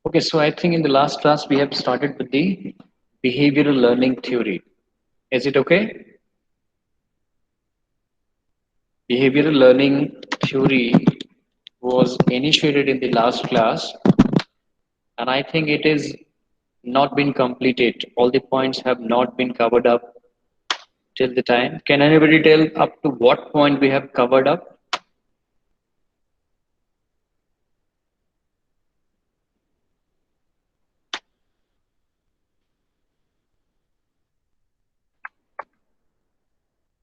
Okay, so I think in the last class we have started with the behavioral learning theory. Is it okay? Behavioral learning theory was initiated in the last class, and I think it is not been completed. All the points have not been covered up till the time. Can anybody tell up to what point we have covered up?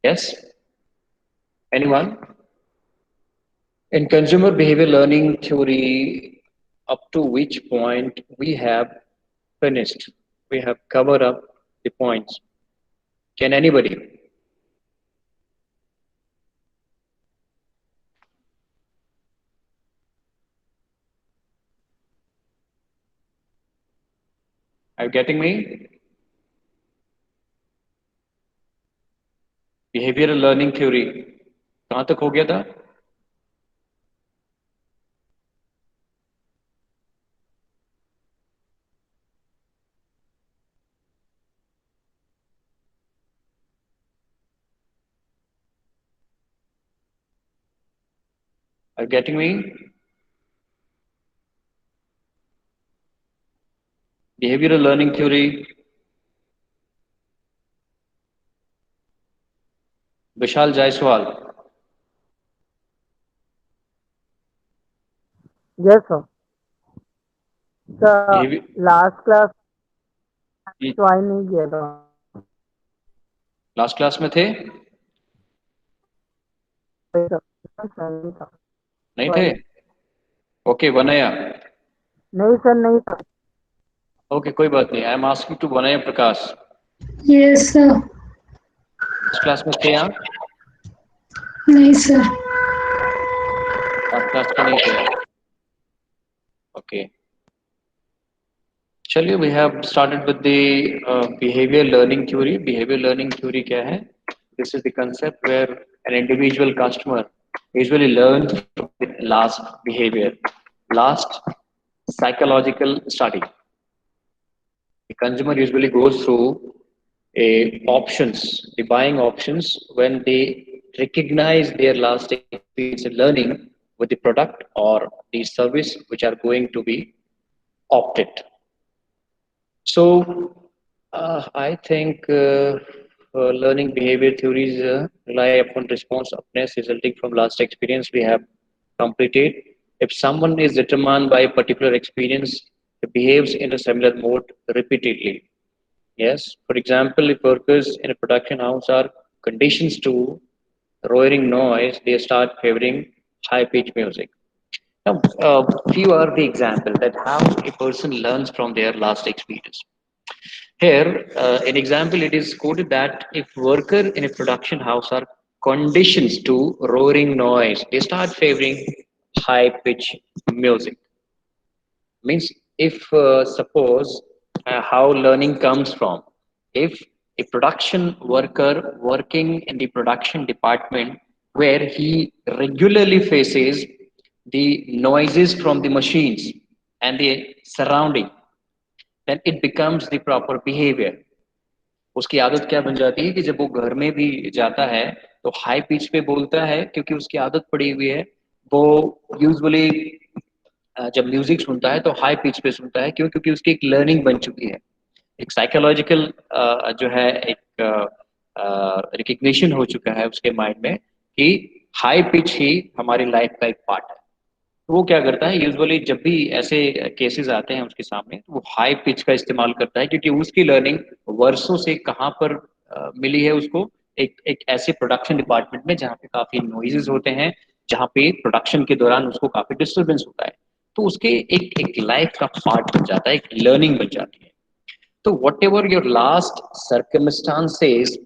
Yes? Anyone? In consumer behavior learning theory, up to which point we have finished? We have covered up the points. Can anybody? Are you getting me? Behavioral learning theory. कहाँ तक हो गया था? Are you getting me? Behavioral learning theory. Vishal Jaiswal. Yes, sir. The Behavior. last class join नहीं किया था. Last class में थे? नहीं था. नहीं थे? ओके, वनया. नहीं सर, नहीं था. ओके, कोई बात नहीं. I am asking to Vanaya Prakash. Yes, sir. Last class में थे आप? नहीं सर. लास्ट क्लास में नहीं थे आप. ओके. चलिए, we have started with the behavior learning theory. Behavior learning theory क्या है? This is the concept where an individual customer usually learns from the last behavior, last psychological study. The consumer usually goes through the buying options when they recognize their last experience in learning with the product or the service which are going to be opted. So, I think learning behavior theories rely upon responsiveness resulting from last experience we have completed. If someone is determined by a particular experience, it behaves in a similar mode repeatedly. Yes, for example, if workers in a production house are conditioned to roaring noise, they start favoring high-pitched music. Now, few are the example that how a person learns from their last experience. Here, an example, it is quoted that if worker in a production house are conditioned to roaring noise, they start favoring high pitch music. Means if suppose how learning comes from, if a production worker working in the production department where he regularly faces the noises from the machines and the surrounding, then it becomes the proper behavior. उसकी आदत क्या बन जाती है कि जब वो घर में भी जाता है तो हाई पिच पे बोलता है क्योंकि उसकी आदत पड़ी हुई है. वो यूजुअली जब म्यूजिक सुनता है तो हाई पिच पे सुनता है. क्यों? क्योंकि उसकी एक लर्निंग बन चुकी है, एक साइकोलॉजिकल जो है एक रिकग्निशन हो चुका है उसके माइंड में कि हाई पिच ही हमारी लाइफ का एक पार्ट है. तो वो क्या करता है, यूजुअली जब भी ऐसे केसेस आते हैं उसके सामने तो वो हाई पिच का इस्तेमाल करता है क्योंकि उसकी लर्निंग वर्षों से कहाँ पर मिली है उसको, एक ऐसे प्रोडक्शन डिपार्टमेंट में जहाँ पे काफी नॉइजेस होते हैं, जहाँ पे प्रोडक्शन के दौरान उसको काफी डिस्टरबेंस होता है. तो उसके एक लाइफ का पार्ट बन जाता है, एक लर्निंग बन जाती है. तो whatever your last circumstances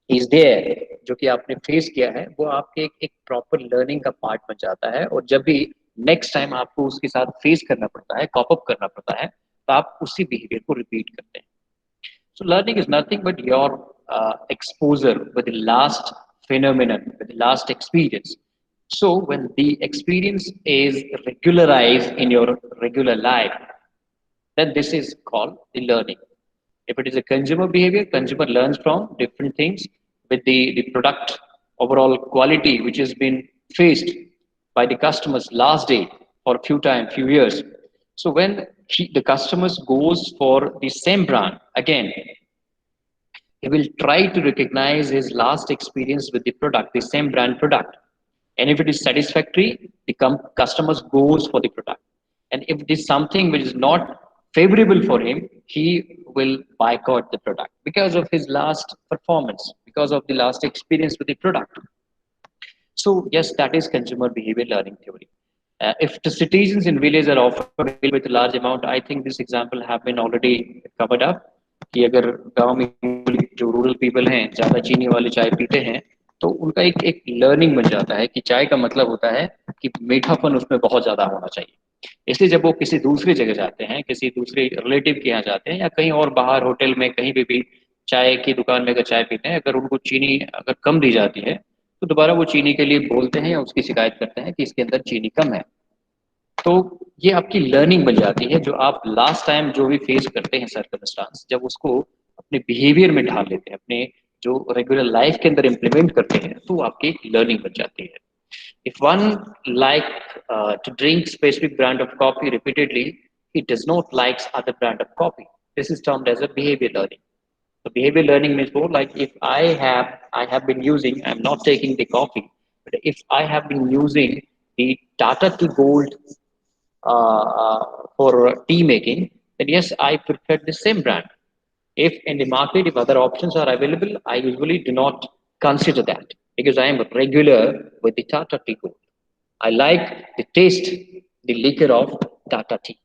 is there, जो कि आपने फेस किया है, वो आपके एक प्रॉपर लर्निंग का पार्ट बन जाता है. और जब भी नेक्स्ट टाइम आपको उसके साथ फेस करना पड़ता है, कॉप अप करना पड़ता है, तो आप उसी बिहेवियर को रिपीट करते हैं. So learning is nothing but your exposure with the last phenomenon, with the last experience. So when the experience is regularized in your regular life, then this is called the learning. If it is a consumer behavior, consumer learns from different things with the product overall quality, which has been faced by the customers last day for a few years. So when the customers goes for the same brand again, he will try to recognize his last experience with the product, the same brand product. And if it is satisfactory, the customers goes for the product. And if it is something which is not favorable for him, he will boycott the product because of his last performance, because of the last experience with the product. So yes, that is consumer behavior learning theory. If the citizens in village are offered milk with a large amount, I think this example have been already covered up. कि अगर गांव में जो rural people हैं ज़्यादा चीनी वाली चाय पीते हैं तो उनका एक लर्निंग बन जाता है कि चाय का मतलब होता है कि मीठापन उसमें बहुत ज़्यादा होना चाहिए। इसलिए जब वो किसी दूसरी जगह जाते हैं, किसी दूसरे रिलेटिव के यहाँ जाते हैं या कहीं और बाहर होटल में कहीं पे भी चाय की दुकान में अगर चाय पीते हैं, अगर उनको चीनी अगर कम दी जाती है तो दोबारा वो चीनी के लिए बोलते हैं या उसकी शिकायत करते हैं कि इसके अंदर चीनी कम है। तो ये आपकी लर्निंग बन जाती है जो आप लास्ट टाइम जो भी फेस करते हैं सर्कमस्टांस, जब उसको अपने बिहेवियर में ढाल लेते हैं, अपने जो रेगुलर लाइफ के अंदर इम्प्लीमेंट करते हैं, तो आपकी एक लर्निंग बन जाती है। If one like to drink specific brand of coffee repeatedly, he does not likes other brand of coffee. This is termed as a behavior learning. So behavior learning means more like if I have been using, I'm not taking the coffee, but if I have been using the Tata Tea Gold for tea making, then yes, I prefer the same brand. If in the market, if other options are available, I usually do not consider that because I am regular with the Tata Tea Gold. I like the taste, the liquor of Tata tea.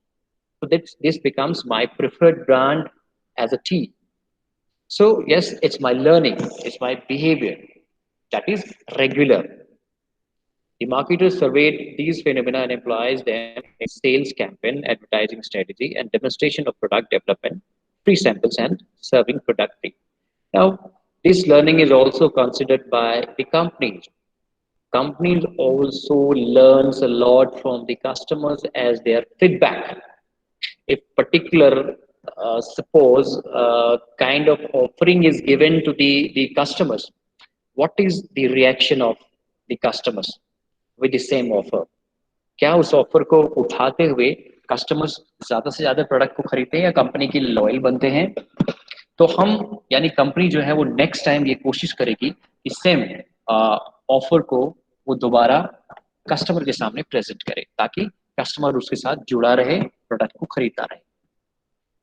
So this becomes my preferred brand as a tea. So yes, it's my learning, it's my behavior that is regular. The marketers surveyed these phenomena and employs them in sales campaign, advertising strategy, and demonstration of product development, free samples, and serving product fee. Now, this learning is also considered by the companies. Companies also learns a lot from the customers as their feedback. If particular suppose kind of offering is given to the customers, what is the reaction of the customers with the same offer? क्या उस offer को उठाते हुए customers ज्यादा से ज्यादा product को खरीदते हैं या कंपनी की लॉयल बनते हैं? तो हम यानी कंपनी जो है वो नेक्स्ट टाइम ये कोशिश करेगी कि सेम ऑफर को वो दोबारा कस्टमर के सामने प्रेजेंट करे ताकि कस्टमर उसके साथ जुड़ा रहे, प्रोडक्ट को खरीदता रहे।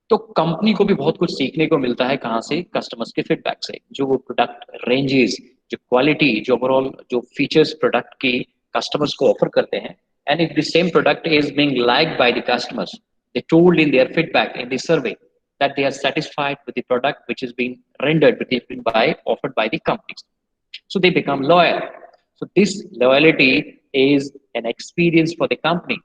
तो कंपनी को भी बहुत कुछ सीखने को मिलता है कहाँ से? कस्टमर्स के फीडबैक से। जो वो प्रोडक्ट रेंजेस, जो क्वालिटी, जो ओवरऑल जो फीचर्स प्रोडक्ट की कस्टमर्स को ऑफर करते हैं, and if the same product is being liked by the customers, they told in their feedback in the survey that they are satisfied with the product which is being rendered by offered by the companies, so they become loyal. So this loyalty is an experience for the company.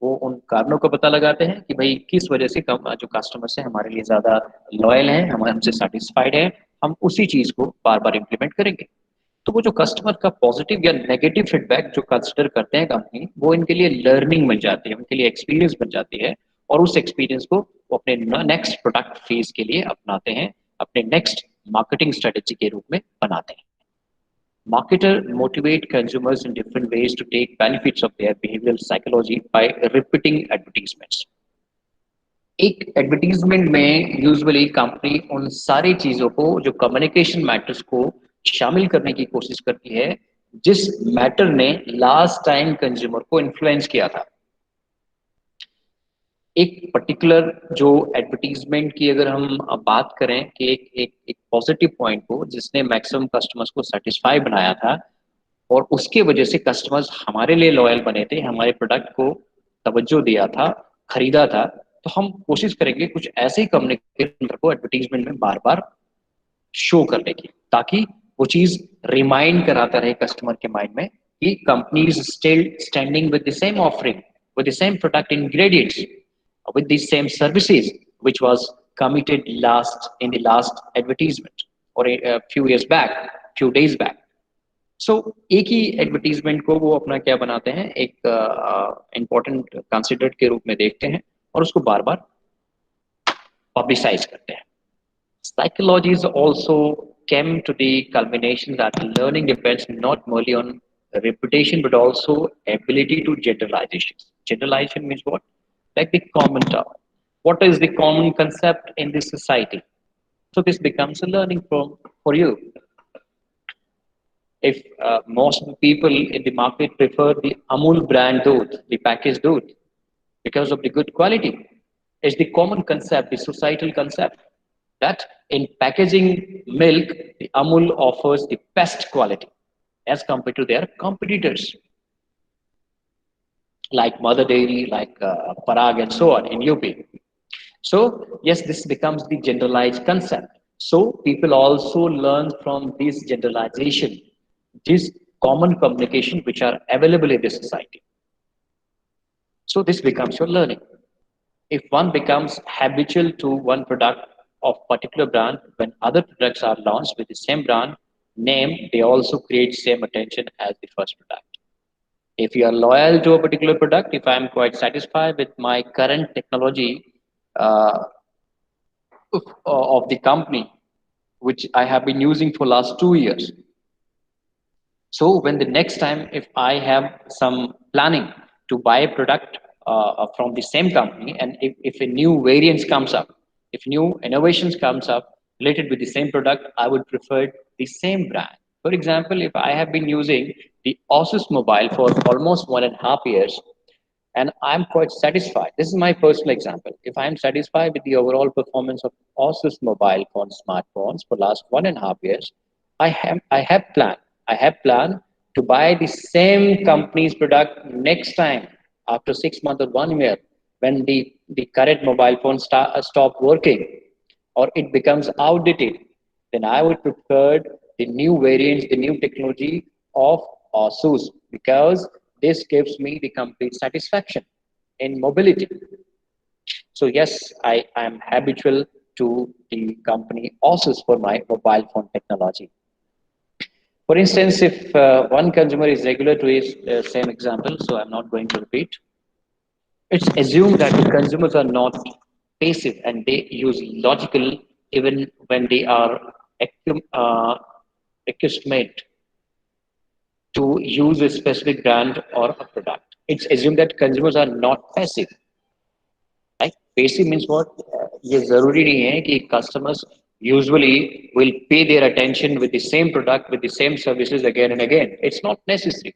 वो उन कारणों को पता लगाते हैं कि भाई किस वजह से जो कस्टमर्स हैं हमारे लिए ज़्यादा लॉयल हैं, हम हमसे सेटिस्फाइड हैं, हम उसी चीज़ को बार बार इम्प्लीमेंट करेंगे। तो वो जो कस्टमर का पॉजिटिव या नेगेटिव फीडबैक जो कंसिडर करते हैं कंपनी, वो इनके लिए लर्निंग बन जाती है, उनके लिए एक्सपीरियंस बन जाती है और उस एक्सपीरियंस को वो अपने नेक्स्ट प्रोडक्ट फेज के लिए अपनाते हैं, अपने नेक्स्ट मार्केटिंग स्ट्रेटेजी के रूप में बनाते हैं। Marketer motivate consumers in different ways to take benefits of their behavioral psychology by repeating advertisements. एक एडवर्टीजमेंट में यूजुअली कंपनी उन सारी चीजों को जो कम्युनिकेशन मैटर्स को शामिल करने की कोशिश करती है जिस मैटर ने लास्ट टाइम कंज्यूमर को इन्फ्लुएंस किया था। एक पर्टिकुलर जो एडवर्टीजमेंट की अगर हम बात करें कि एक पॉजिटिव पॉइंट को जिसने मैक्सिमम कस्टमर्स को सेटिस्फाई बनाया था और उसके वजह से कस्टमर्स हमारे लिए लॉयल बने थे, हमारे प्रोडक्ट को तवज्जो दिया था, खरीदा था, तो हम कोशिश करेंगे कुछ ऐसे ही कम्युनिकेशन को एडवर्टीजमेंट में बार बार शो करने की ताकि वो चीज रिमाइंड कराता रहे कस्टमर के माइंड में कि company is still standing with the same offering, with the same product ingredients, with these same services which was committed in the last advertisement or a few years back, few days back. So एक ही advertisement को वो अपना क्या बनाते हैं, एक important considered के रूप में देखते हैं और उसको बार बार पब्लिसाइज करते हैं. Psychology is also came to the culmination that learning depends not merely on reputation but also ability to generalization. Generalization means what? Like the common term. What is the common concept in this society? So this becomes a learning for you. If most of the people in the market prefer the Amul brand doodh, the packaged doodh, because of the good quality, it's the common concept, the societal concept, that in packaging milk, the Amul offers the best quality as compared to their competitors like Mother Dairy, like Parag, and so on in UP. So, yes, this becomes the generalized concept. So, people also learn from this generalization, this common communication which are available in the society. So, this becomes your learning. If one becomes habitual to one product of particular brand, when other products are launched with the same brand name, they also create same attention as the first product. If you are loyal to a particular product, if I am quite satisfied with my current technology uh, of the company, which I have been using for last 2 years. So when the next time, if I have some planning to buy a product from the same company, and if a new variance comes up, if new innovations comes up related with the same product, I would prefer the same brand. For example, if I have been using the Asus mobile for almost 1.5 years, and I'm quite satisfied. This is my personal example. If I'm satisfied with the overall performance of Asus mobile phone smartphones for last 1.5 years, I have planned to buy the same company's product next time after 6 months or 1 year when the current mobile phone stop working or it becomes outdated. Then I would prefer the new variants, the new technology of Asus because this gives me the complete satisfaction in mobility. So yes, I am habitual to the company Asus for my mobile phone technology. For instance, if one consumer is regular to his same example, so I'm not going to repeat, it's assumed that the consumers are not passive and they use logical even when they are accustomed to use a specific brand or a product. It's assumed that consumers are not passive. Right? Passive means what? ये जरूरी नहीं है कि customers usually will pay their attention with the same product with the same services again and again. It's not necessary.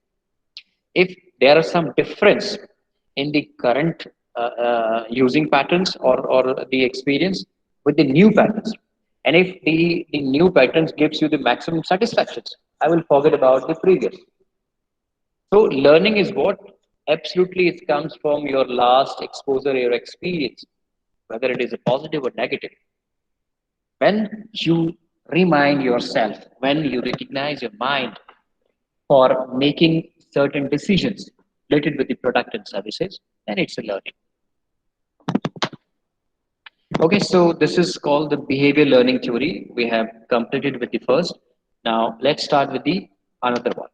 If there are some difference in the current using patterns or the experience with the new patterns, and if the new patterns gives you the maximum satisfactions, I will forget about the previous. So learning is what? Absolutely, it comes from your last exposure, your experience, whether it is a positive or negative. When you remind yourself, when you recognize your mind for making certain decisions related with the product and services, then it's a learning. Okay, so this is called the behavior learning theory. We have completed with the first. Now let's start with the another one.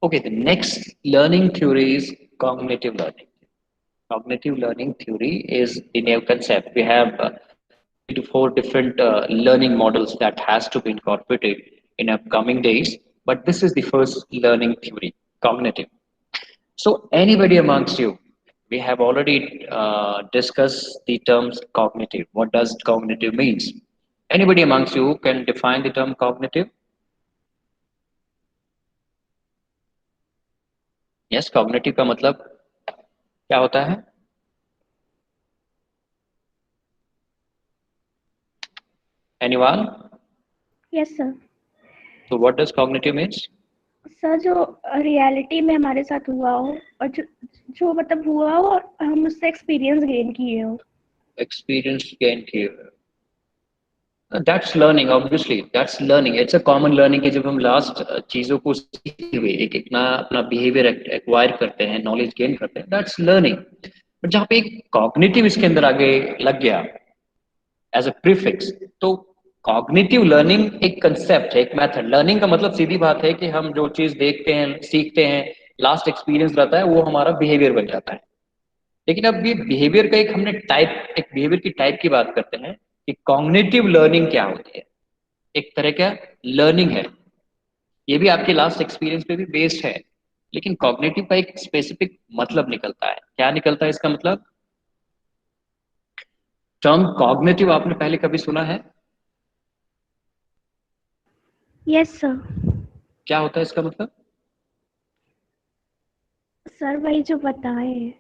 Okay, the next learning theory is cognitive learning. Cognitive learning theory is the new concept. We have 3 to 4 different learning models that has to be incorporated in upcoming days. But this is the first learning theory, cognitive. So anybody amongst you, we have already discussed the terms cognitive. What does cognitive means? Anybody amongst you can define the term cognitive? Yes, cognitive का मतलब क्या होता है? Anyone? Yes, sir. So what does cognitive means? Sir जो reality में हमारे साथ हुआ हो और जो मतलब हुआ हो और हम उससे एक्सपीरियंस गेन किए हो। Experience gain किए। That's learning, obviously. That's learning. It's a common learning कि जब हम लास्ट चीजों को सीखते हुए एक एक ना अपना बिहेवियर एक्वायर करते हैं, नॉलेज गेन करते हैं, दैट्स लर्निंग। बट जहाँ पे एक कॉग्निटिव इसके अंदर आगे लग गया एज अ प्रीफिक्स, तो कॉग्निटिव लर्निंग एक कंसेप्ट है, एक मेथड। लर्निंग का मतलब सीधी बात है कि हम जो चीज देखते हैं, सीखते हैं, लास्ट एक्सपीरियंस रहता है, वो हमारा बिहेवियर बन जाता है। लेकिन अब ये बिहेवियर का एक हमने टाइप, एक बिहेवियर की टाइप की बात करते हैं कि कॉग्निटिव लर्निंग क्या होती है। एक तरह का लर्निंग है, ये भी आपके लास्ट एक्सपीरियंस पे भी बेस्ड है, लेकिन कॉग्निटिव का एक स्पेसिफिक मतलब निकलता है। क्या निकलता है इसका मतलब? टर्म कॉग्निटिव आपने पहले कभी सुना है? Yes sir. क्या होता है इसका मतलब? सर वही जो बताए।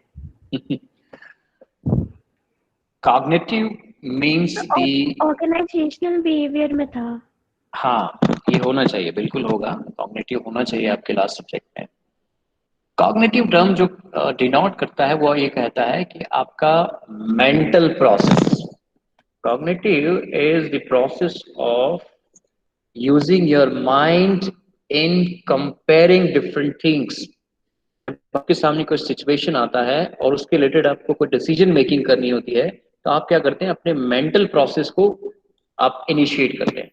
Cognitive means the, organisational behaviour में था। हाँ, ये होना चाहिए, बिल्कुल होगा, कॉग्निटिव होना चाहिए आपके लास्ट सब्जेक्ट में। कॉग्निटिव टर्म जो डिनोट करता है वो ये कहता है कि आपका mental process. Cognitive is the process of using your mind in comparing different things. आपके सामने कोई सिचुएशन आता है और उसके रिलेटेड आपको कोई डिसीजन मेकिंग करनी होती है, तो आप क्या करते हैं? अपने मेंटल प्रोसेस को आप इनिशिएट करते हैं।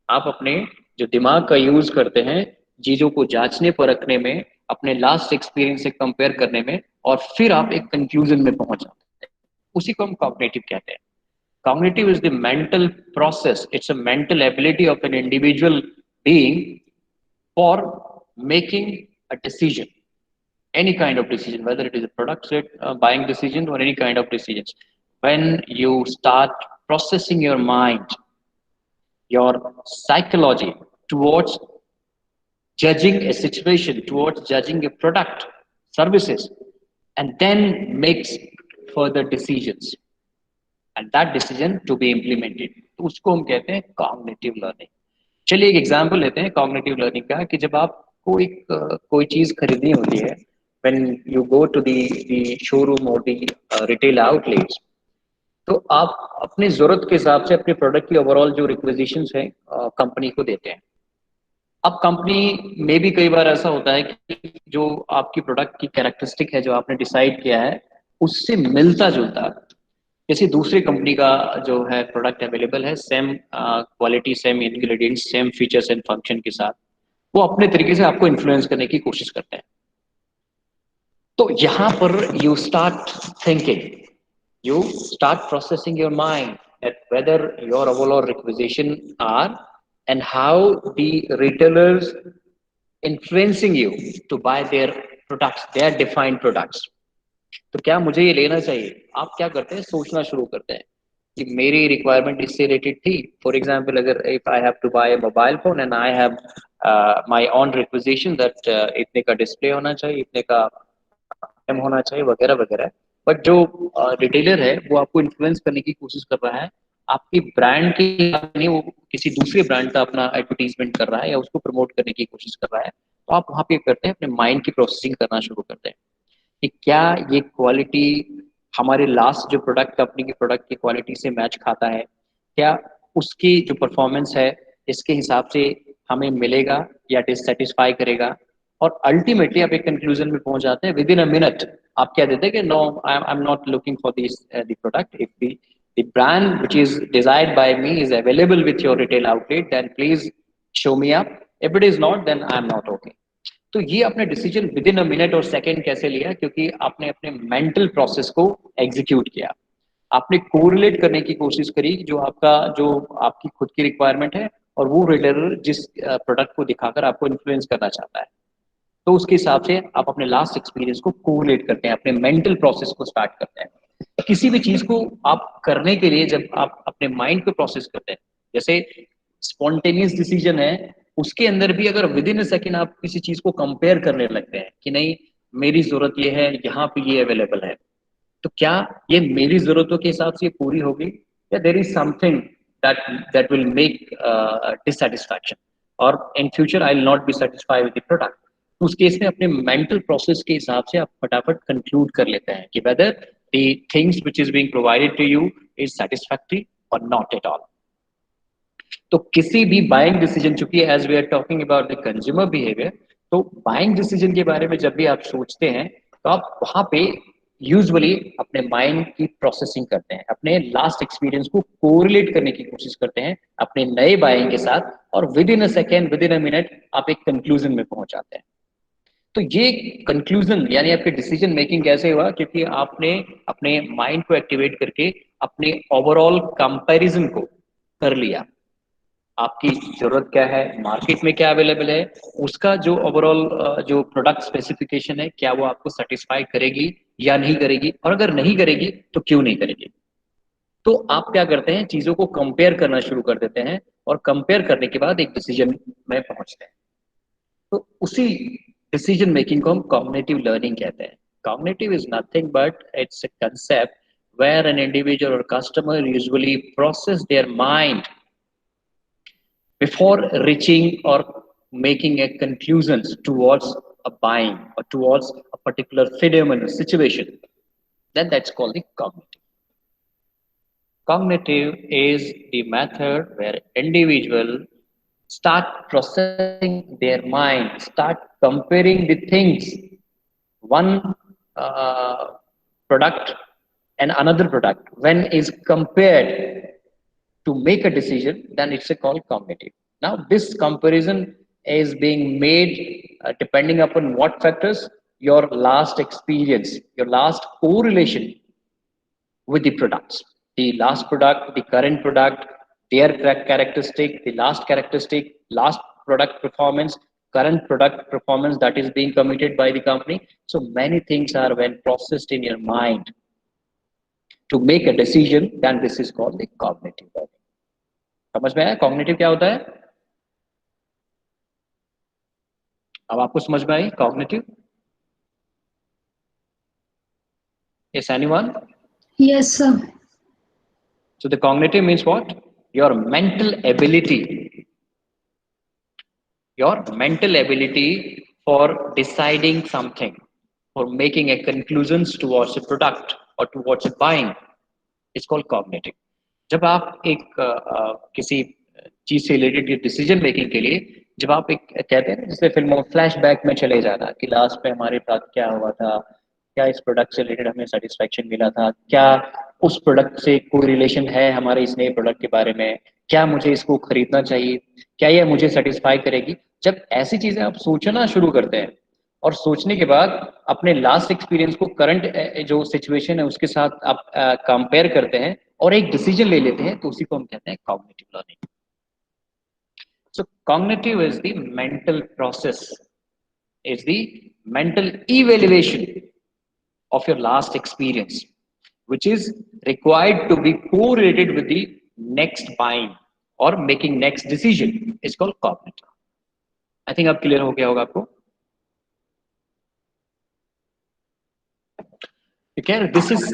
आप अपने जो दिमाग का यूज करते हैं चीजों को जांचने परखने में, अपने लास्ट एक्सपीरियंस से कंपेयर करने में, और फिर आप एक कंक्लूजन में पहुंच जाते हैं। उसी को हम कॉग्निटिव कहते हैं। Cognitive is the mental process. It's a mental ability of an individual being for making a decision, any kind of decision, whether it is a product set, buying decision, or any kind of decisions. When you start processing your mind, your psychology towards judging a situation, towards judging a product, services, and then makes further decisions, and that decision to be implemented, तो उसको हम कहते हैं cognitive learning. चलिए एक example लेते हैं cognitive learning का, कि जब आपको एक कोई चीज खरीदनी होती है, when you go to the showroom or the retail outlets, तो आप अपनी जरूरत के हिसाब से अपने प्रोडक्ट की ओवरऑल जो रिक्वेजिशंस हैं कंपनी को देते हैं। अब कंपनी में भी कई बार ऐसा होता है कि जो आपकी प्रोडक्ट की कैरेक्टरिस्टिक है, जो आपने डिसाइड किया है, उससे मिलता जुलता किसी दूसरी कंपनी का जो है प्रोडक्ट अवेलेबल है, same quality, same ingredients, same features and function के साथ, वो अपने तरीके से आपको इन्फ्लुएंस करने की कोशिश करते हैं। तो यहाँ पर you start thinking, you start processing your mind at whether your overall requisition are, and how the retailers influencing you to buy their products, their defined products. तो क्या मुझे ये लेना चाहिए? आप क्या करते हैं? सोचना शुरू करते हैं कि मेरी रिक्वायरमेंट इससे रिलेटेड थी। फॉर एग्जांपल, अगर if I have to buy a mobile phone and I have my own requisition that इतने का डिस्प्ले होना चाहिए, इतने का एम होना चाहिए, वगैरह वगैरह। बट जो रिटेलर है वो आपको इन्फ्लुएंस करने की कोशिश कर रहा है, आपकी ब्रांड की नहीं, वो किसी दूसरे ब्रांड का अपना एडवर्टीजमेंट कर रहा है या उसको प्रमोट करने की कोशिश कर रहा है। तो आप वहाँ पे करते हैं, अपने माइंड की प्रोसेसिंग करना शुरू करते हैं कि क्या ये क्वालिटी हमारे लास्ट जो प्रोडक्ट, कंपनी की प्रोडक्ट की क्वालिटी से मैच खाता है, क्या उसकी जो परफॉर्मेंस है इसके हिसाब से हमें मिलेगा या डिससेटिस्फाई करेगा। और अल्टीमेटली आप एक कंक्लूजन में पहुंच जाते हैं विद इन अ मिनट। आप क्या देते हैं कि no, I am not looking for this the product, if the brand which is desired by me is available with your retail outlet, then please show me up, if it is not then I am not okay. तो ये आपने decision within a minute और second कैसे लिया? क्योंकि आपने अपने mental process को एग्जीक्यूट किया, आपने कोरिलेट करने की कोशिश करी जो आपकी खुद की रिक्वायरमेंट है और वो रिटेलर जिस प्रोडक्ट को दिखाकर आपको इन्फ्लुएंस करना चाहता है, तो उसके हिसाब से आप अपने लास्ट एक्सपीरियंस को कोरिलेट करते हैं, अपने मेंटल प्रोसेस को स्टार्ट करते हैं। किसी भी चीज को आप करने के लिए जब आप अपने माइंड को प्रोसेस करते हैं, जैसे स्पॉन्टेनियस डिसीजन है, उसके अंदर भी अगर विद इन अ सेकेंड आप किसी चीज को कंपेयर करने लगते हैं कि नहीं मेरी जरूरत ये है, यहाँ पे ये अवेलेबल है, तो क्या ये मेरी जरूरतों के हिसाब से पूरी होगी, या there is something that will make dissatisfaction. और in future I will not be satisfied with the product. तो उस केस में अपने मेंटल प्रोसेस के हिसाब से आप फटाफट कंक्लूड कर लेते हैं कि whether the things which is being provided to you is satisfactory और नॉट एट ऑल। तो किसी भी बाइंग डिसीजन, चूंकि as we are talking about the consumer behaviour, तो बाइंग डिसीजन के बारे में जब भी आप सोचते हैं तो आप वहां पे यूजुअली अपने माइंड की प्रोसेसिंग करते हैं, अपने लास्ट एक्सपीरियंस को कोरिलेट करने की कोशिश करते हैं अपने नए बाइंग के साथ, और with in a second, with in a minute आप एक कंक्लूजन में पहुंच जाते हैं। तो ये कंक्लूजन यानी आपके डिसीजन मेकिंग कैसे हुआ, क्योंकि आपने अपने माइंड को एक्टिवेट करके अपने ओवरऑल कंपैरिजन को कर लिया। आपकी जरूरत क्या है, मार्केट में क्या अवेलेबल है, उसका जो ओवरऑल जो प्रोडक्ट स्पेसिफिकेशन है क्या वो आपको सेटिस्फाई करेगी या नहीं करेगी, और अगर नहीं करेगी तो क्यों नहीं करेगी। तो आप क्या करते हैं, चीजों को कंपेयर करना शुरू कर देते हैं, और कंपेयर करने के बाद एक डिसीजन में पहुंचते हैं। तो उसी डिसीजन मेकिंग को हम कॉग्निटिव लर्निंग कहते हैं। Cognitive is nothing but it's a concept where an individual or customer usually process their mind before reaching or making a conclusions towards a buying or towards a particular phenomenon situation, then that's called the cognitive. Cognitive is the method where individual start processing their mind, start comparing the things, one uh, product and another product. When is compared to make a decision, then it's called cognitive. Now this comparison is being made depending upon what factors: your last experience, your last correlation with the products, the last product, the current product, their characteristic, the last characteristic, last product performance, current product performance that is being committed by the company. So many things are when processed in your mind to make a decision, then this is called the cognitive learning. समझ में आया cognitive क्या होता है? अब आपको समझ में आई cognitive? Yes, anyone? Yes, sir. So the cognitive means what? Your mental ability for deciding something, for making a conclusions towards a product or towards a buying, it's called cognitive. जब आप एक किसी चीज से रिलेटेड डिसीजन मेकिंग के लिए, जब आप एक कहते हैं जैसे फिल्मों फ्लैशबैक में चले जाना कि लास्ट में हमारे साथ क्या हुआ था, क्या इस प्रोडक्ट से रिलेटेड हमें सेटिस्फेक्शन मिला था, क्या उस प्रोडक्ट से कोई रिलेशन है हमारे इस नए प्रोडक्ट के बारे में, क्या मुझे इसको खरीदना चाहिए, क्या ये मुझे सेटिस्फाई करेगी। जब ऐसी चीजें आप सोचना शुरू करते हैं और सोचने के बाद अपने लास्ट एक्सपीरियंस को करंट जो सिचुएशन है उसके साथ आप कंपेयर करते हैं और एक डिसीजन ले लेते हैं, तो उसी को हम कहते हैं cognitive learning. So cognitive is the mental process, is the mental evaluation of your last experience, which is required to be correlated with the next buying or making next decision, is called cognitive. I think अब clear हो गया होगा आपको। Okay, this is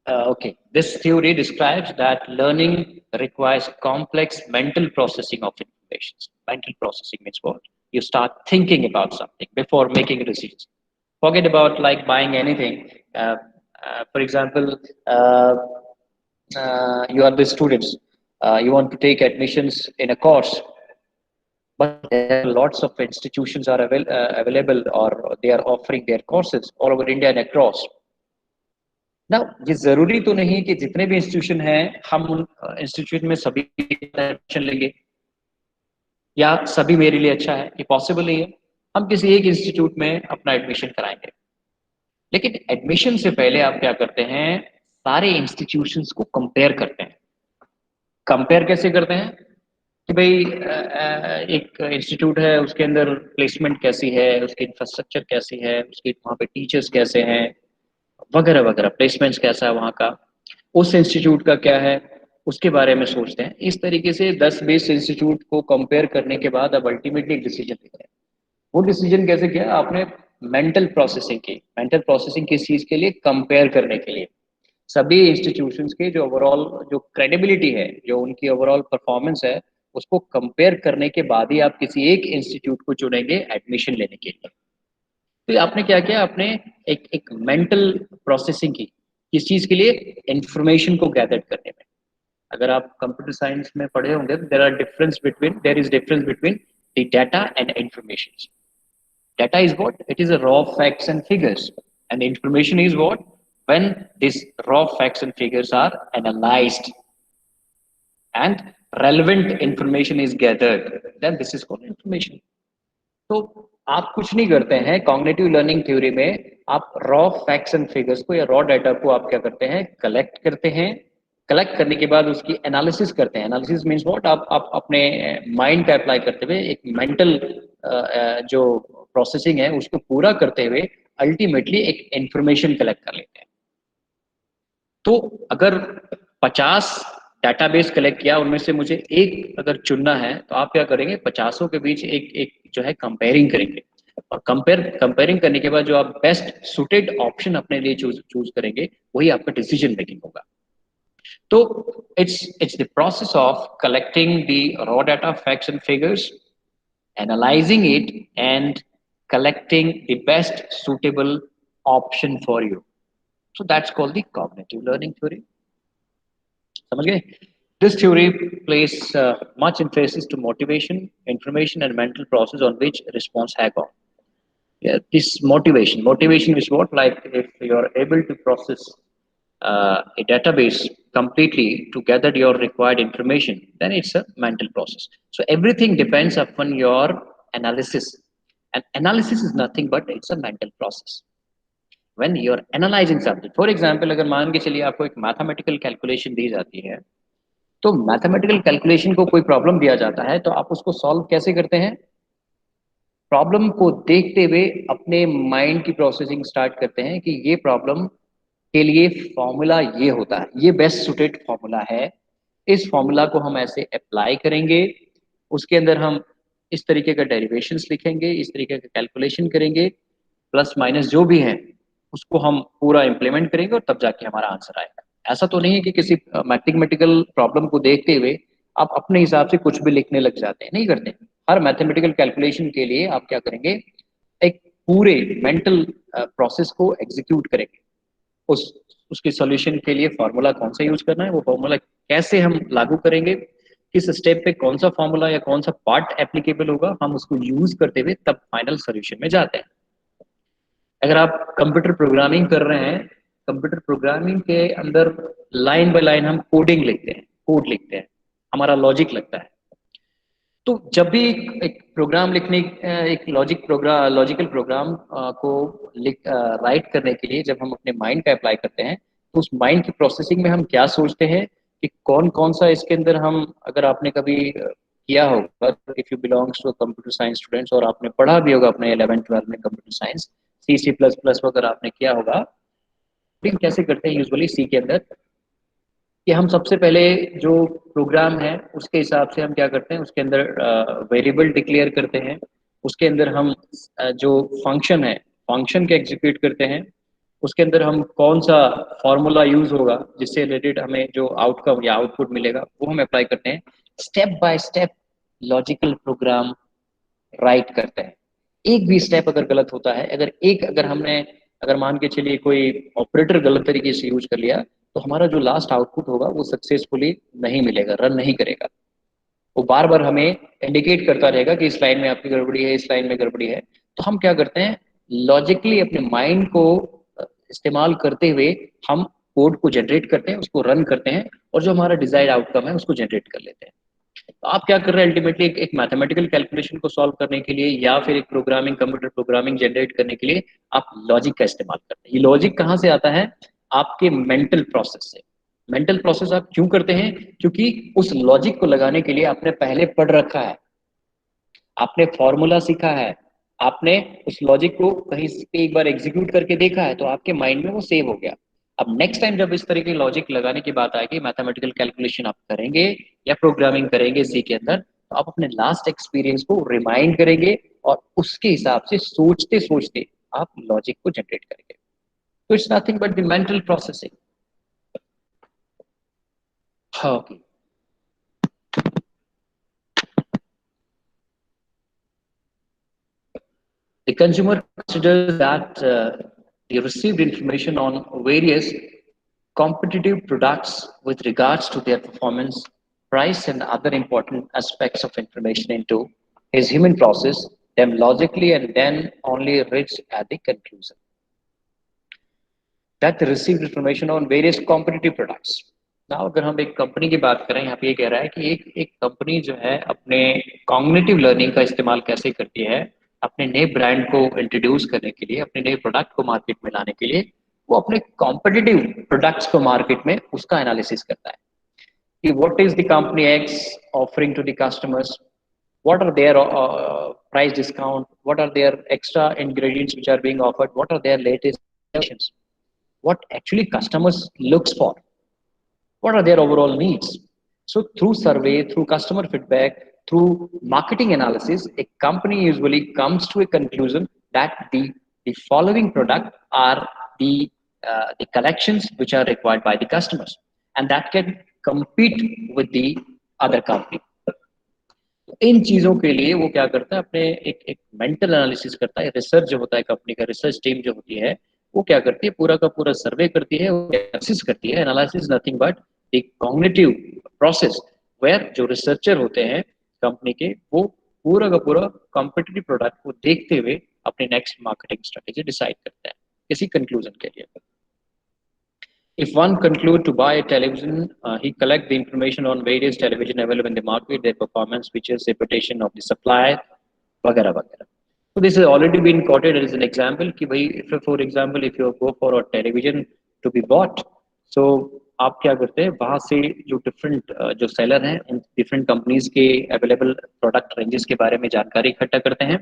okay. This theory describes that learning requires complex mental processing of information. Mental processing means what? You start thinking about something before making decisions. Forget about like buying anything. For example, you are the students. You want to take admissions in a course, but there are lots of institutions are available, or they are offering their courses all over India and across. Now, ये जरूरी तो नहीं कि जितने भी institution हैं हम उन इंस्टीट्यूट में सभी एडमिशन लेंगे या सभी मेरे लिए अच्छा है, ये पॉसिबल नहीं है। हम किसी एक इंस्टीट्यूट में अपना एडमिशन कराएंगे, लेकिन एडमिशन से पहले आप क्या करते हैं, सारे इंस्टीट्यूशंस को कंपेयर करते हैं। कंपेयर कैसे करते हैं कि भाई एक इंस्टीट्यूट है, उसके अंदर प्लेसमेंट कैसी है, उसकी इंफ्रास्ट्रक्चर कैसी है, उसके वहाँ पे टीचर्स कैसे हैं, वगैरह वगैरह, प्लेसमेंट्स कैसा है वहाँ का, उस इंस्टीट्यूट का क्या है, उसके बारे में सोचते हैं। इस तरीके से 10-20 इंस्टीट्यूट को कंपेयर करने के बाद अब अल्टीमेटली एक डिसीजन लेते हैं। वो डिसीजन कैसे किया आपने? मेंटल प्रोसेसिंग की। मेंटल प्रोसेसिंग किस चीज के लिए? कंपेयर करने के लिए। सभी इंस्टीट्यूशंस के जो ओवरऑल जो क्रेडिबिलिटी है, जो उनकी ओवरऑल परफॉर्मेंस है, उसको कंपेयर करने के बाद ही आप किसी एक इंस्टीट्यूट को चुनेंगे एडमिशन लेने के लिए। तो आपने क्या किया, आपने एक मेंटल प्रोसेसिंग की, किस चीज के लिए, इंफॉर्मेशन को गैदर करने में। अगर आप कंप्यूटर साइंस में पढ़े होंगे तो there is difference between the data and information. Data is what? It is a raw facts and figures. And information is what? When these raw facts and figures are analyzed and relevant information is gathered, then this is called information. तो आप कुछ नहीं करते हैं cognitive learning theory में, आप raw facts and figures को या रॉ डाटा को आप क्या करते हैं, कलेक्ट करते हैं। कलेक्ट करने के बाद उसकी एनालिसिस करते हैं। एनालिसिस मींस व्हाट, आप अपने माइंड पे अप्लाई करते हुए एक मेंटल जो प्रोसेसिंग है उसको पूरा करते हुए अल्टीमेटली एक इंफॉर्मेशन कलेक्ट कर लेते हैं। तो अगर 50 डाटाबेस कलेक्ट किया, उनमें से मुझे एक अगर चुनना है तो आप क्या करेंगे, 50 के बीच एक जो है कंपेयरिंग करेंगे, और कंपेयरिंग करने के बाद जो आप बेस्ट सुटेड ऑप्शन अपने लिए चूज करेंगे वही आपका डिसीजन मेकिंग होगा। तो it's the process of collecting the raw data facts and figures, analysing it and collecting the best suitable option for you. So that's called the cognitive learning theory. समझ गए? This theory places much emphasis to motivation, information, and mental process on which response hang on. Yeah, this motivation is what? Like if you are able to process a database completely to gather your required information, then it's a mental process. So everything depends upon your analysis. And analysis is nothing but it's a mental process. When you're analyzing something, for example, अगर मान के चलिए आपको एक mathematical calculation दी जाती है, तो mathematical calculation को कोई प्रॉब्लम दिया जाता है तो आप उसको सॉल्व कैसे करते हैं? प्रॉब्लम को देखते हुए अपने माइंड की प्रोसेसिंग स्टार्ट करते हैं कि ये प्रॉब्लम के लिए फॉर्मूला ये होता है, ये बेस्ट सुटेड फॉर्मूला है, इस फॉर्मूला को हम ऐसे अप्लाई करेंगे, उसके अंदर हम इस तरीके का डेरिवेशंस लिखेंगे, इस तरीके का कैलकुलेशन करेंगे, प्लस माइनस जो भी है उसको हम पूरा इम्प्लीमेंट करेंगे और तब जाके हमारा आंसर आएगा। ऐसा तो नहीं है कि किसी मैथमेटिकल प्रॉब्लम को देखते हुए आप अपने हिसाब से कुछ भी लिखने लग जाते हैं, नहीं करते। हर मैथमेटिकल कैलकुलेशन के लिए आप क्या करेंगे, एक पूरे मेंटल प्रोसेस को एग्जीक्यूट करेंगे। उसके सॉल्यूशन के लिए फॉर्मूला कौन सा यूज करना है, वो फॉर्मूला कैसे हम लागू करेंगे, किस स्टेप पे कौन सा फॉर्मूला या कौन सा पार्ट एप्लीकेबल होगा, हम उसको यूज करते हुए तब फाइनल सॉल्यूशन में जाते हैं। अगर आप कंप्यूटर प्रोग्रामिंग कर रहे हैं, कंप्यूटर प्रोग्रामिंग के अंदर लाइन बाय लाइन हम कोडिंग लिखते हैं, कोड लिखते हैं, हमारा लॉजिक लगता है। तो जब भी एक प्रोग्राम लिखने, एक लॉजिकल प्रोग्राम को राइट करने के लिए जब हम अपने माइंड पे अप्लाई करते हैं, तो उस माइंड की प्रोसेसिंग में हम क्या सोचते हैं कि कौन कौन सा इसके अंदर हम, अगर आपने कभी किया होगा, if you belongs to computer science students और आपने पढ़ा भी होगा अपने 11th-12 में कंप्यूटर साइंस, C++ वगैरह आपने किया होगा, फिर कैसे करते हैं यूजुअली सी के अंदर कि हम सबसे पहले जो प्रोग्राम है उसके हिसाब से हम क्या करते हैं, उसके अंदर वेरिएबल डिक्लेयर करते हैं, उसके अंदर हम जो फंक्शन है फंक्शन के एग्जीक्यूट करते हैं, उसके अंदर हम कौन सा फॉर्मूला यूज होगा जिससे रिलेटेड हमें जो आउटकम या आउटपुट मिलेगा वो हम अप्लाई करते हैं। Step by step logical program write करते हैं। एक भी स्टेप अगर गलत होता है, अगर मान के चलिए कोई ऑपरेटर गलत तरीके से यूज कर लिया, तो हमारा जो लास्ट आउटपुट होगा वो सक्सेसफुली नहीं मिलेगा, रन नहीं करेगा। वो बार बार हमें इंडिकेट करता रहेगा कि इस लाइन में आपकी गड़बड़ी है, इस लाइन में गड़बड़ी है। तो हम क्या करते हैं, लॉजिकली अपने माइंड को इस्तेमाल करते हुए हम कोड को जनरेट करते हैं, उसको रन करते हैं और जो हमारा डिजायर्ड आउटकम है उसको जनरेट कर लेते हैं। तो आप क्या कर रहे हैं, अल्टीमेटली एक मैथमेटिकल कैलकुलेशन को सॉल्व करने के लिए या फिर एक कंप्यूटर प्रोग्रामिंग जनरेट करने के लिए आप लॉजिक का इस्तेमाल करते हैं। ये लॉजिक कहाँ से आता है, आपके मेंटल प्रोसेस से। मेंटल प्रोसेस आप क्यों करते हैं, क्योंकि उस लॉजिक को लगाने के लिए आपने पहले पढ़ रखा है, आपने फॉर्मूला सीखा है, आपने उस लॉजिक को कहीं पे एक बार एग्जीक्यूट करके देखा है, तो आपके माइंड में वो सेव हो गया। अब नेक्स्ट टाइम जब इस तरह की लॉजिक लगाने की बात आएगी, मैथमेटिकल कैलकुलेशन आप करेंगे या प्रोग्रामिंग करेंगे सी के अंदर, तो आप अपने लास्ट एक्सपीरियंस को रिमाइंड करेंगे और उसके हिसाब से सोचते सोचते आप लॉजिक को जनरेट करेंगे। तो it's nothing but the mental processing. Okay, The consumer considers that the received information on various competitive products with regards to their performance, price, and other important aspects of information into his human process them logically and then only reach at the conclusion that the received information on various competitive products. Now अगर हम एक company की बात करें, यहाँ पे ये कह रहा है कि एक कंपनी जो है अपने कॉग्निटिव लर्निंग का इस्तेमाल कैसे करती है अपने नए ब्रांड को इंट्रोड्यूस करने के लिए, अपने नए प्रोडक्ट को मार्केट में लाने के लिए, वो अपने कॉम्पिटिटिव प्रोडक्ट्स को मार्केट में उसका एनालिसिस करता है कि what is the company X offering to the customers, what are their price discount, what are their extra ingredients which are being offered, what are their latest innovations, what actually customers looks for, what are their overall needs. So through survey, through customer feedback, through marketing analysis, a company usually comes to a conclusion that the following product are the collections which are required by the customers and that can compete with the other company. इन चीजों के लिए वो क्या करता है, अपने एक mental analysis करता है, रिसर्च जो होता है कंपनी का, रिसर्च टीम जो होती है वो क्या करती है, पूरा का पूरा सर्वे करती है, एनालिसिस करती है. Analysis nothing but the cognitive process where जो रिसर्चर होते हैं कंपनी के वो पूरा का पूरा कॉम्पिटिटिव प्रोडक्ट को देखते हुए अपनी नेक्स्ट मार्केटिंग स्ट्रेटेजी डिसाइड करते हैं किसी कंक्लूजन के लिए. If one conclude to buy a television, he collect the information on various television available in the market, their performance, features, reputation of the supplier, वगैरह वगैरह. So this has already been quoted as an example कि भाई if for example if you go for a television to be bought, so आप क्या करते हैं, वहाँ से जो डिफरेंट जो सेलर हैं उन डिफरेंट कंपनीज के अवेलेबल प्रोडक्ट रेंजेस के बारे में जानकारी इकट्ठा करते हैं,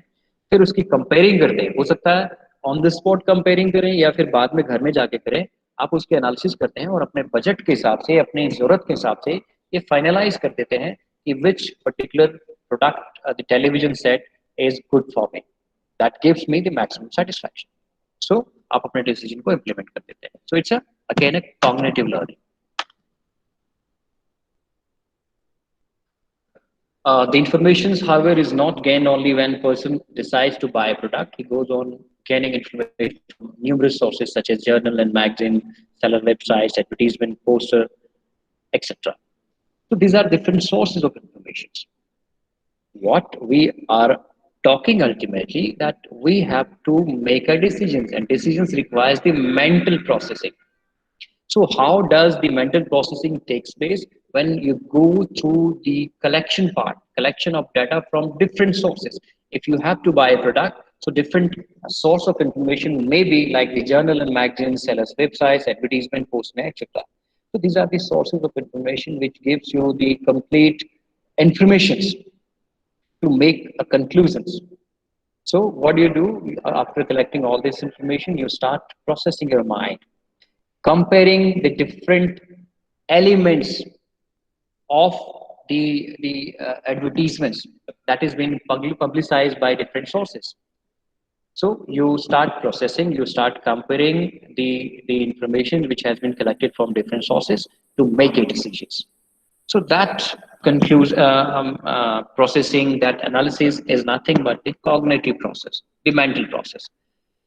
फिर उसकी कंपेयरिंग करते हैं. हो सकता है ऑन द स्पॉट कंपेयरिंग करें या फिर बाद में घर में जाके करें. आप उसके एनालिसिस करते हैं और अपने बजट के हिसाब से, अपनी जरूरत के हिसाब से ये फाइनलाइज कर देते हैं कि which particular product the television set is good for me, that gives me the maximum satisfaction. So आप अपने डिसीजन को इम्प्लीमेंट कर देते हैं. So it's again a cognitive learning. The information, however, is not gained only when person decides to buy a product. He goes on gaining information from numerous sources such as journal and magazine, seller websites, advertisement, poster, etc. So these are different sources of information. What we are talking ultimately that we have to make a decisions, and decisions requires the mental processing. So how does the mental processing takes place? When you go through the collection part, collection of data from different sources. If you have to buy a product, so different source of information may be like the journal and magazines, sellers websites, advertisement, postman, etc. So these are the sources of information which gives you the complete informations to make a conclusions. So what do? After collecting all this information, you start processing your mind, comparing the different elements of the advertisements that is being publicized by different sources. So you start processing, you start comparing the information which has been collected from different sources to make a decisions. So that concludes processing, that analysis is nothing but the cognitive process, the mental process.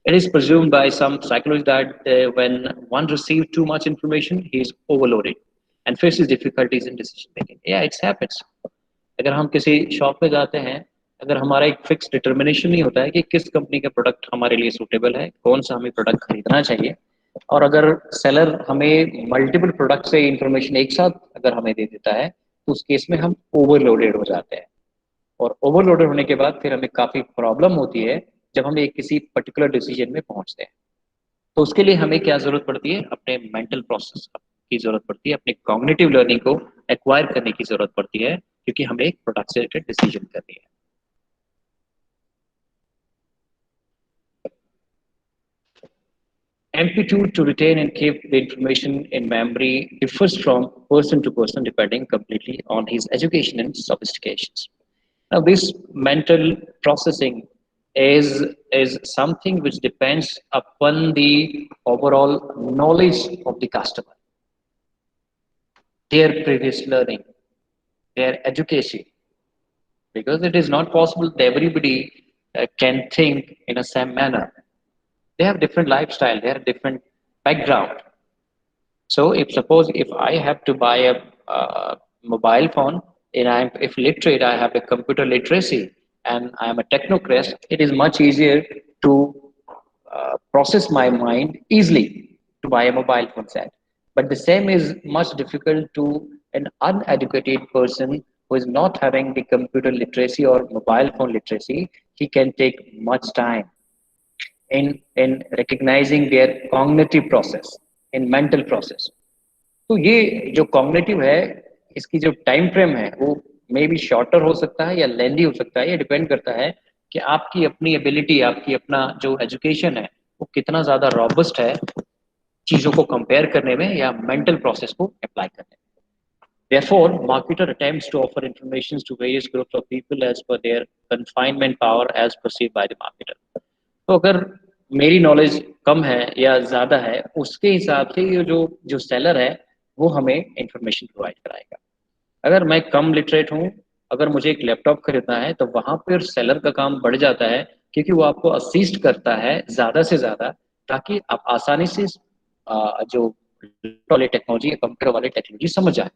It is presumed by some psychologists that when one receives too much information, he is overloaded and faces difficulties in decision making. Yeah, it happens. अगर हम किसी shop पे जाते हैं, अगर हमारा एक fix determination नहीं होता है कि किस कंपनी का प्रोडक्ट हमारे लिए सूटेबल है, कौन सा हमें प्रोडक्ट खरीदना चाहिए, और अगर सेलर हमें मल्टीपल प्रोडक्ट से इंफॉर्मेशन एक साथ अगर हमें दे देता है तो उस केस में हम ओवरलोडेड हो जाते हैं. और ओवरलोडेड होने के बाद फिर हमें काफ़ी प्रॉब्लम होती है जब हम एक किसी पर्टिकुलर डिसीजन में पहुंचते हैं. तो उसके लिए हमें क्या ज़रूरत पड़ती है, अपने मेंटल प्रोसेस की ज़रूरत पड़ती है, अपने कॉग्निटिव लर्निंग को एक्वायर करने की ज़रूरत पड़ती है, क्योंकि हमें एक प्रोडक्ट से रिलेटेड डिसीजन करनी है. Amplitude to retain and keep the information in memory differs from person to person depending completely on his education and sophistications. Now, this mental processing is something which depends upon the overall knowledge of the customer, their previous learning, their education, because it is not possible that everybody can think in a same manner. They have different lifestyle, they have different background. So if I have to buy a mobile phone, and if literate, I have a computer literacy, and I am a technocrat, it is much easier to process my mind easily to buy a mobile phone set. But the same is much difficult to an uneducated person who is not having the computer literacy or mobile phone literacy. He can take much time in recognizing their cognitive process, in mental process. तो ये जो cognitive है, इसकी जो time frame है वो may be shorter हो सकता है या लेंदी हो सकता है। ये डिपेंड करता है कि आपकी अपनी एबिलिटी, आपकी अपना जो एजुकेशन है वो कितना ज़्यादा रॉबस्ट है चीज़ों को कंपेयर करने में या मेंटल प्रोसेस को अप्लाई करने में। Therefore, marketer attempts to offer information to various groups of people as per their confinement power as perceived by the marketer. तो अगर मेरी नॉलेज कम है या ज़्यादा है, उसके हिसाब से ये जो सेलर है वो हमें इंफॉर्मेशन प्रोवाइड कराएगा। अगर मैं कम लिटरेट हूँ, अगर मुझे एक लैपटॉप खरीदना है, तो वहाँ पर सेलर का काम बढ़ जाता है, क्योंकि वो आपको असिस्ट करता है ज़्यादा से ज़्यादा, ताकि आप आसानी से जो वाली टेक्नोलॉजी या कंप्यूटर वाली टेक्नोलॉजी समझ जाए।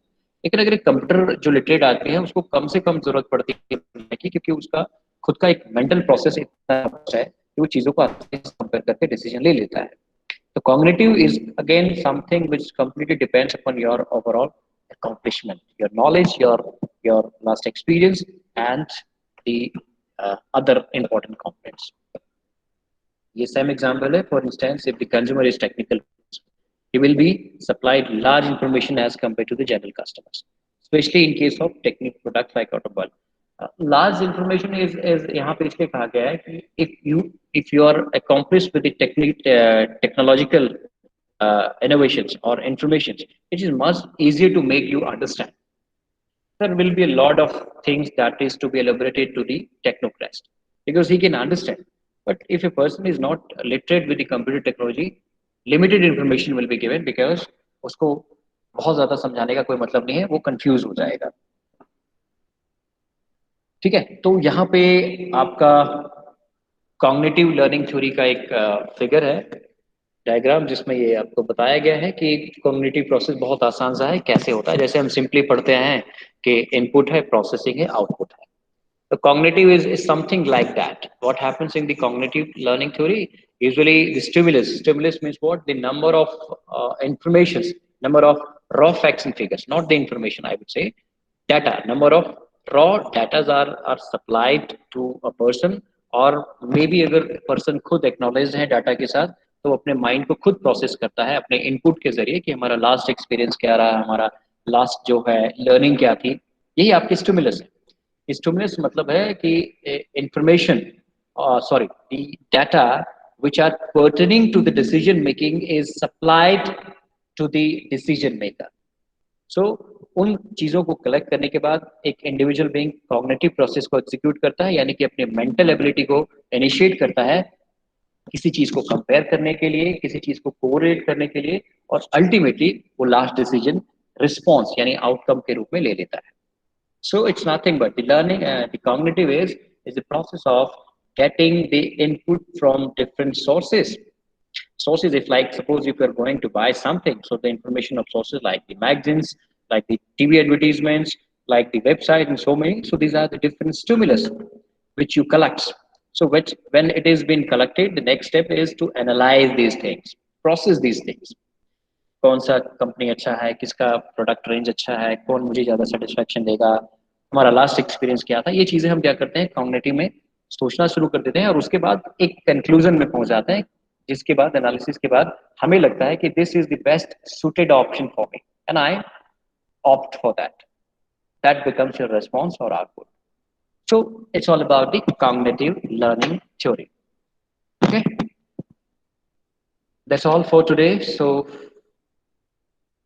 लेकिन अगर एक कंप्यूटर जो लिटरेट आदमी है, उसको कम से कम जरूरत पड़ती है क्योंकि उसका खुद का एक मेंटल प्रोसेस इतना है कि वो चीज़ों को कंपेयर करके डिसीजन ले लेता है। तो cognitive is again something which completely depends upon your overall accomplishment, your knowledge, your last experience, and the other important components. ये same example है. For instance, if the consumer is technical, he will be supplied large information as compared to the general customers, especially in case of technical products like automobile. Large information is यहाँ पे इसलिए कहा गया है कि if you are accomplished with the technological innovations or informations, it is much easier to make you understand. There will be a lot of things that is to be elaborated to the technocrat because he can understand. But if a person is not literate with the computer technology, limited information will be given because उसको बहुत ज़्यादा समझाने का कोई मतलब नहीं है, वो confuse हो जाएगा। ठीक है, तो यहाँ पे आपका कॉग्निटिव लर्निंग थ्योरी का एक फिगर है, डायग्राम, जिसमें ये आपको बताया गया है कि कॉग्निटिव प्रोसेस बहुत आसान सा है, कैसे होता है। जैसे हम सिंपली पढ़ते हैं कि इनपुट है, प्रोसेसिंग है, आउटपुट है। तो cognitive is something like that. What happens in the cognitive learning theory, usually the stimulus means what, the number of informations, number of raw facts and figures, not the information, I would say data, number of raw datas are supplied to a person, और may be अगर person खुद acknowledge है data के साथ, तो वो अपने mind को खुद प्रोसेस करता है अपने इनपुट के जरिए कि हमारा लास्ट एक्सपीरियंस क्या रहा, हमारा लास्ट जो है लर्निंग क्या थी। यही आपकी स्टिमुलस है। स्टिमुलस मतलब है कि information, sorry, the data which are pertaining to the decision making is supplied to the decision maker. So उन चीज़ों को कलेक्ट करने के बाद एक इंडिविजुअल बीइंग कॉग्निटिव प्रोसेस को एग्जीक्यूट करता है, यानी कि अपने मेंटल एबिलिटी को इनिशिएट करता है किसी चीज़ को कंपेयर करने के लिए, किसी चीज़ को कोरिलेट करने के लिए, और अल्टीमेटली वो लास्ट डिसीजन रिस्पॉन्स यानी आउटकम के रूप में ले लेता है। So it's nothing but the learning, the cognitive is the process of getting the input from different sources. Sources, if like suppose if you are going to buy something, so the information of sources like the magazines, like the TV advertisements, like the website, and so many. So these are the different stimulus which you collect. So when it is been collected, the next step is to analyze these things, process these things. कौन सा company अच्छा है, किसका product range अच्छा है, कौन मुझे ज़्यादा सेटिस्फेक्शन देगा, हमारा लास्ट एक्सपीरियंस क्या था। ये चीज़ें हम क्या करते हैं, कॉग्निटिव में सोचना शुरू कर देते हैं, और उसके बाद एक कंक्लूजन में पहुंच जाते हैं, जिसके बाद एनालिसिस के बाद हमें लगता है कि this is the best suited option for me and I opt for that. That becomes your response और output. So it's all about the cognitive learning theory. Okay, that's all for today. So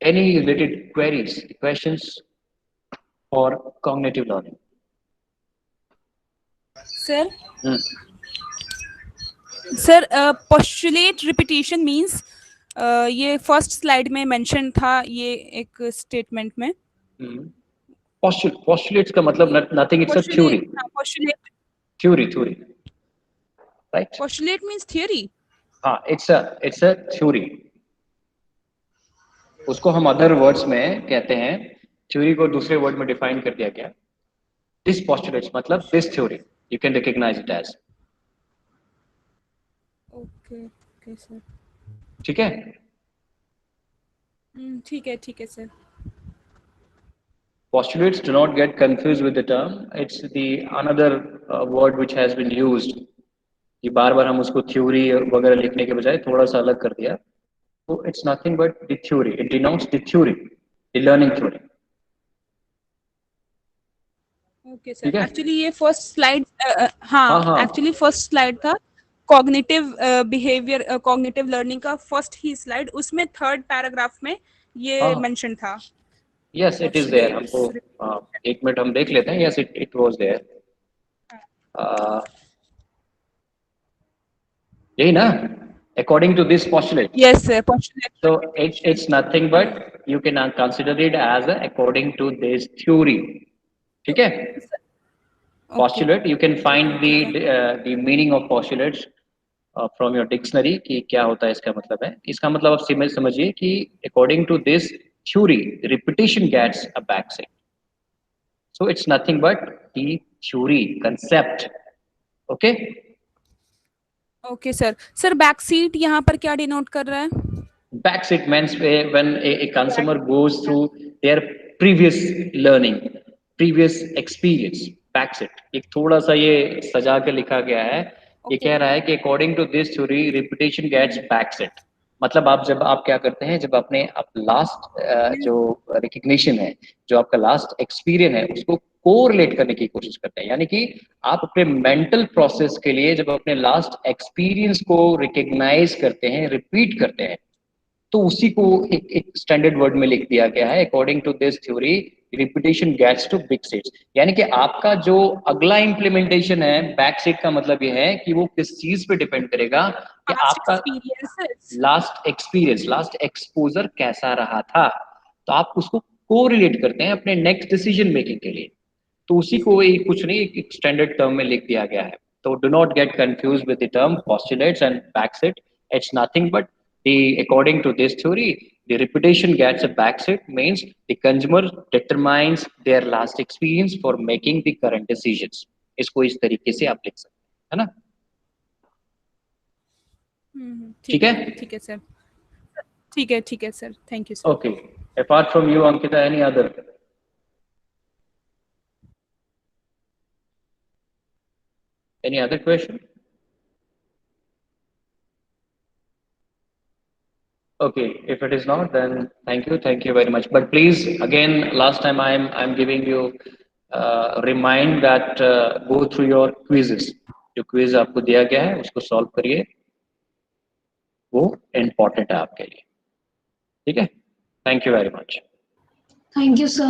any related queries, questions for cognitive learning? Sir? Sir, postulate repetition means ये first slide में mention था, ये एक statement में. Postulates का मतलब nothing, it's a theory. Postulate. Theory. right? Postulate means theory. हाँ, it's a theory. उसको हम अदर वर्ड्स में कहते हैं, थ्योरी को दूसरे वर्ड में डिफाइन कर दिया गया. दिस postulates मतलब this theory, you can recognize it as. Okay, okay sir. ठीक है? ठीक है sir. Postulates, do not get confused with the term. It's the another word which has been used. कि बार-बार हम उसको थ्योरी वगैरह लिखने के बजाय थोड़ा सा अलग कर दिया. So it's nothing but the theory. It denotes the theory, the learning theory. Okay sir. ठीक है? एक्चुअली ये फर्स्ट स्लाइड हाँ एक्चुअली फर्स्ट स्लाइड था कॉग्निटिव बिहेवियर कॉग्निटिव लर्निंग का फर्स्ट ही स्लाइड, उसमें थर्ड पैराग्राफ में ये मेंशन था. Yes, it is there. हमको एक मिनट हम देख लेते हैं. Yes, it was there. यही ना? According to this postulate. Yes sir, postulate. So it's nothing but you can consider it as according to this theory. ठीक है? Postulate, you can find the meaning of postulates from your dictionary कि क्या होता है इसका मतलब है. इसका मतलब आप समझिए कि according to this theory, repetition gets a backseat. So it's nothing but the theory concept. Okay? Okay sir. Sir back seat यहाँ पर क्या डिनोट कर रहा है? Backseat means when a consumer goes through their previous learning, previous experience. Backseat एक थोड़ा सा ये सजा के लिखा गया है. ये कह रहा है कि according to this theory, repetition gets backseat. मतलब आप जब आप क्या करते हैं, जब अपने आप लास्ट जो रिकग्निशन है, जो आपका लास्ट एक्सपीरियंस है, उसको कोरिलेट करने की कोशिश करते हैं. यानी कि आप अपने मेंटल प्रोसेस के लिए जब अपने लास्ट एक्सपीरियंस को रिकग्नाइज करते हैं, रिपीट करते हैं, तो उसी को एक स्टैंडर्ड वर्ड में लिख दिया गया है. According to this theory, repetition gets to big seats. यानी कि आपका जो अगला इम्प्लीमेंटेशन है बैक सीट का मतलब ये है कि वो किस चीज पे डिपेंड करेगा कि आपका लास्ट एक्सपीरियंस, लास्ट एक्सपोजर कैसा रहा था. तो आप उसको कोरिलेट करते हैं अपने नेक्स्ट डिसीजन मेकिंग के लिए. तो उसी को कुछ नहीं एक स्टैंडर्ड टर्म में लिख दिया गया है. तो do not get confuse with the term postulates and backseat. It's nothing but according to this theory, the repetition gets a backseat means the consumer determines their last experience for making the current decisions. इसको इस तरीके से आप लिख सकते हैं, है ना? ठीक है? ठीक है सर. ठीक है sir. Thank you sir. Okay. Apart from you, Ankita, any other? Any other question? Okay, if it is not, then thank you very much. But please, again, last time I'm giving you remind that go through your quizzes. जो quiz आपको दिया गया है उसको solve करिए, वो important है आपके लिए. ठीक है? Thank you very much. Thank you, sir.